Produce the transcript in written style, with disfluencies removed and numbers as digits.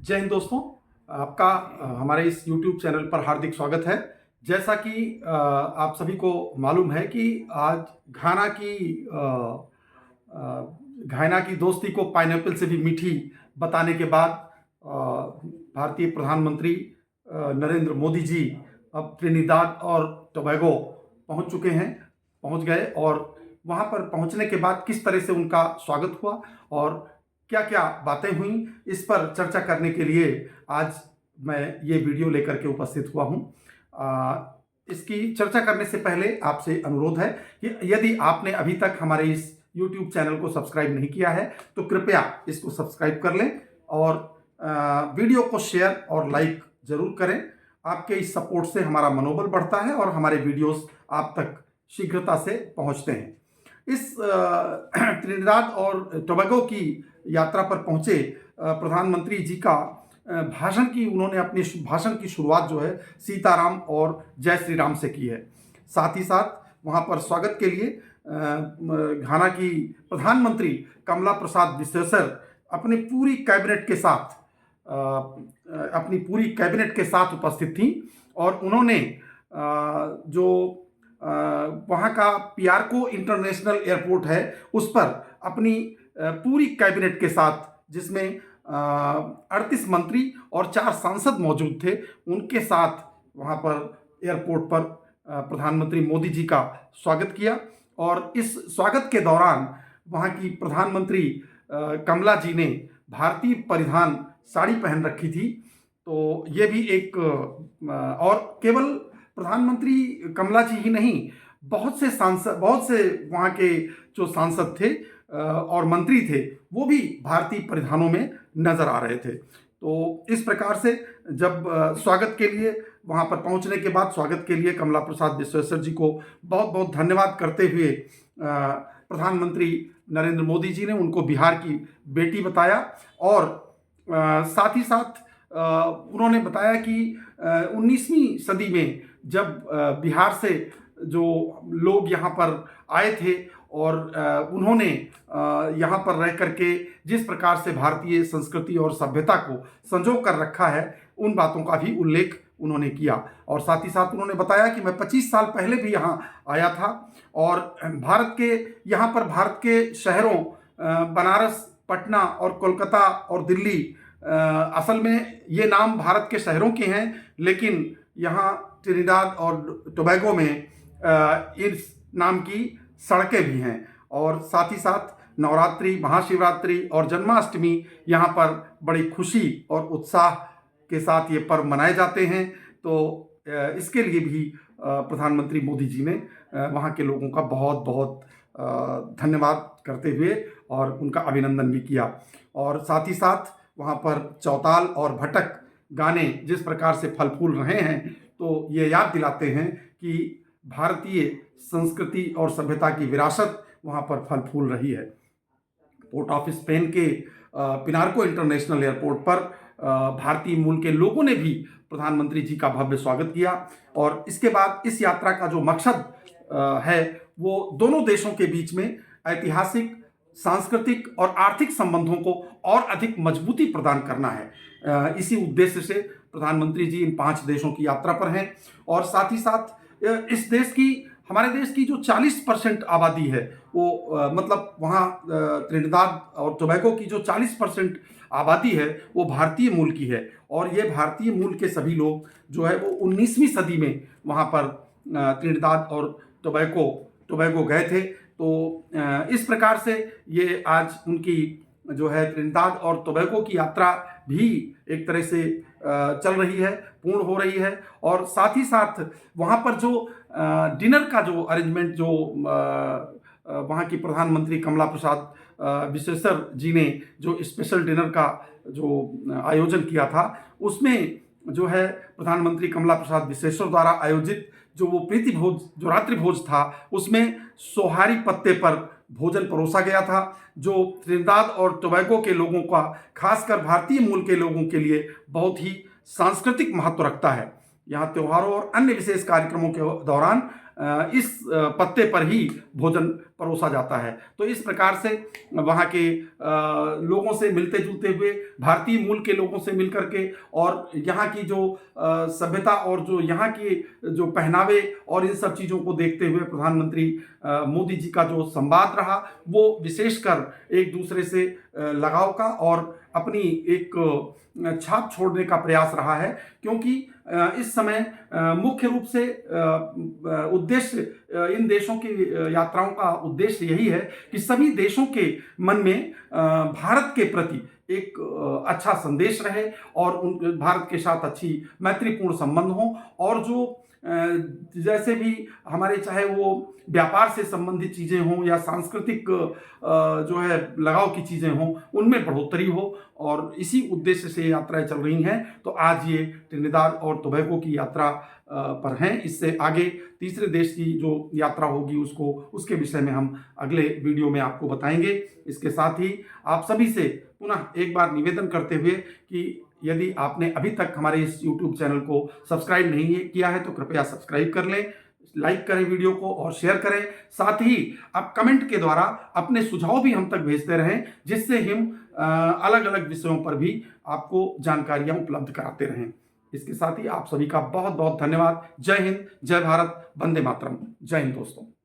जय हिंद दोस्तों। आपका हमारे इस YouTube चैनल पर हार्दिक स्वागत है। जैसा कि आप सभी को मालूम है कि आज घाना की दोस्ती को पाइनएप्पल से भी मीठी बताने के बाद भारतीय प्रधानमंत्री नरेंद्र मोदी जी अब त्रिनिदाद और टोबैगो पहुंच गए और वहां पर पहुंचने के बाद किस तरह से उनका स्वागत हुआ और क्या क्या बातें हुई, इस पर चर्चा करने के लिए आज मैं ये वीडियो लेकर के उपस्थित हुआ हूँ। इसकी चर्चा करने से पहले आपसे अनुरोध है कि यदि आपने अभी तक हमारे इस YouTube चैनल को सब्सक्राइब नहीं किया है तो कृपया इसको सब्सक्राइब कर लें और वीडियो को शेयर और लाइक जरूर करें। आपके इस सपोर्ट से हमारा मनोबल बढ़ता है और हमारे वीडियोस आप तक शीघ्रता से पहुंचते हैं। इस त्रिनिदाद और टोबैगो की यात्रा पर पहुंचे प्रधानमंत्री जी का उन्होंने अपने भाषण की शुरुआत जो है सीताराम और जय श्री राम से की है। साथ ही साथ वहां पर स्वागत के लिए घाना की प्रधानमंत्री कमला प्रसाद बिसेसर अपनी पूरी कैबिनेट के साथ उपस्थित थी और उन्होंने जो वहाँ का पियारको इंटरनेशनल एयरपोर्ट है उस पर अपनी पूरी कैबिनेट के साथ, जिसमें 38 मंत्री और 4 सांसद मौजूद थे, उनके साथ वहाँ पर एयरपोर्ट पर प्रधानमंत्री मोदी जी का स्वागत किया। और इस स्वागत के दौरान वहाँ की प्रधानमंत्री कमला जी ने भारतीय परिधान साड़ी पहन रखी थी। तो ये भी एक और केवल प्रधानमंत्री कमला जी ही नहीं, बहुत से वहाँ के जो सांसद थे और मंत्री थे वो भी भारतीय परिधानों में नजर आ रहे थे। तो इस प्रकार से जब स्वागत के लिए वहाँ पर पहुँचने के बाद स्वागत के लिए कमला प्रसाद बिसेसर जी को बहुत बहुत धन्यवाद करते हुए प्रधानमंत्री नरेंद्र मोदी जी ने उनको बिहार की बेटी बताया और साथ ही साथ उन्होंने बताया कि 19वीं सदी में जब बिहार से जो लोग यहाँ पर आए थे और उन्होंने यहाँ पर रह करके जिस प्रकार से भारतीय संस्कृति और सभ्यता को संजो कर रखा है, उन बातों का भी उल्लेख उन्होंने किया। और साथ ही साथ उन्होंने बताया कि मैं 25 साल पहले भी यहाँ आया था और भारत के शहरों बनारस, पटना और कोलकाता और दिल्ली, असल में ये नाम भारत के शहरों के हैं, लेकिन यहाँ त्रिनिदाद और टोबैगो में इस नाम की सड़कें भी हैं। और साथ ही साथ नवरात्रि, महाशिवरात्रि और जन्माष्टमी यहाँ पर बड़ी खुशी और उत्साह के साथ ये पर्व मनाए जाते हैं। तो इसके लिए भी प्रधानमंत्री मोदी जी ने वहाँ के लोगों का बहुत बहुत धन्यवाद करते हुए और उनका अभिनंदन भी किया। और साथ ही साथ वहाँ पर चौताल और भटक गाने जिस प्रकार से फल फूल रहे हैं, तो ये याद दिलाते हैं कि भारतीय संस्कृति और सभ्यता की विरासत वहाँ पर फल फूल रही है। पोर्ट ऑफ स्पेन के पिनारको इंटरनेशनल एयरपोर्ट पर भारतीय मूल के लोगों ने भी प्रधानमंत्री जी का भव्य स्वागत किया। और इसके बाद इस यात्रा का जो मकसद है वो दोनों देशों के बीच में ऐतिहासिक, सांस्कृतिक और आर्थिक संबंधों को और अधिक मजबूती प्रदान करना है। इसी उद्देश्य से प्रधानमंत्री जी इन 5 देशों की यात्रा पर हैं। और साथ ही साथ हमारे देश की जो 40% आबादी है वो मतलब वहाँ त्रिनिदाद और टोबैगो की जो 40% आबादी है वो भारतीय मूल की है। और ये भारतीय मूल के सभी लोग जो है वो 19वीं सदी में वहाँ पर त्रिनिदाद और टोबैगो गए थे। तो इस प्रकार से ये आज उनकी जो है त्रिनिदाद और टोबैगो की यात्रा भी एक तरह से चल रही है, पूर्ण हो रही है। और साथ ही साथ वहाँ पर जो डिनर का जो अरेंजमेंट जो वहाँ की प्रधानमंत्री कमला प्रसाद बिसेसर जी ने जो स्पेशल डिनर का जो आयोजन किया था, उसमें जो है प्रधानमंत्री कमला प्रसाद बिसेसर द्वारा आयोजित जो वो प्रीति भोज, जो रात्रि भोज था, उसमें सोहारी पत्ते पर भोजन परोसा गया था, जो त्रिनिदाद और टोबैगो के लोगों का, खासकर भारतीय मूल के लोगों के लिए बहुत ही सांस्कृतिक महत्व रखता है। यहाँ त्योहारों और अन्य विशेष कार्यक्रमों के दौरान इस पत्ते पर ही भोजन परोसा जाता है। तो इस प्रकार से वहाँ के लोगों से मिलते जुलते हुए, भारतीय मूल के लोगों से मिल करके, और यहाँ की जो सभ्यता और जो यहाँ की जो पहनावे और इन सब चीज़ों को देखते हुए प्रधानमंत्री मोदी जी का जो संवाद रहा वो विशेषकर एक दूसरे से लगाव का और अपनी एक छाप छोड़ने का प्रयास रहा है। क्योंकि इस समय मुख्य रूप से उद्देश्य इन देशों की यात्राओं का उद्देश्य यही है कि सभी देशों के मन में भारत के प्रति एक अच्छा संदेश रहे और उन भारत के साथ अच्छी मैत्रीपूर्ण संबंध हो, और जो जैसे भी हमारे चाहे वो व्यापार से संबंधित चीज़ें हों या सांस्कृतिक जो है लगाव की चीज़ें हों, उनमें बढ़ोतरी हो, और इसी उद्देश्य से यात्राएं चल रही हैं। तो आज ये ट्रिनिदाद और टोबैगो की यात्रा पर हैं। इससे आगे तीसरे देश की जो यात्रा होगी उसके विषय में हम अगले वीडियो में आपको बताएंगे। इसके साथ ही आप सभी से पुनः एक बार निवेदन करते हुए कि यदि आपने अभी तक हमारे इस YouTube चैनल को सब्सक्राइब नहीं किया है तो कृपया सब्सक्राइब कर लें, लाइक करें वीडियो को और शेयर करें। साथ ही आप कमेंट के द्वारा अपने सुझाव भी हम तक भेजते रहें, जिससे हम अलग अलग विषयों पर भी आपको जानकारियां उपलब्ध कराते रहें। इसके साथ ही आप सभी का बहुत बहुत धन्यवाद। जय हिंद, जय भारत, वंदे मातरम। जय हिंद दोस्तों।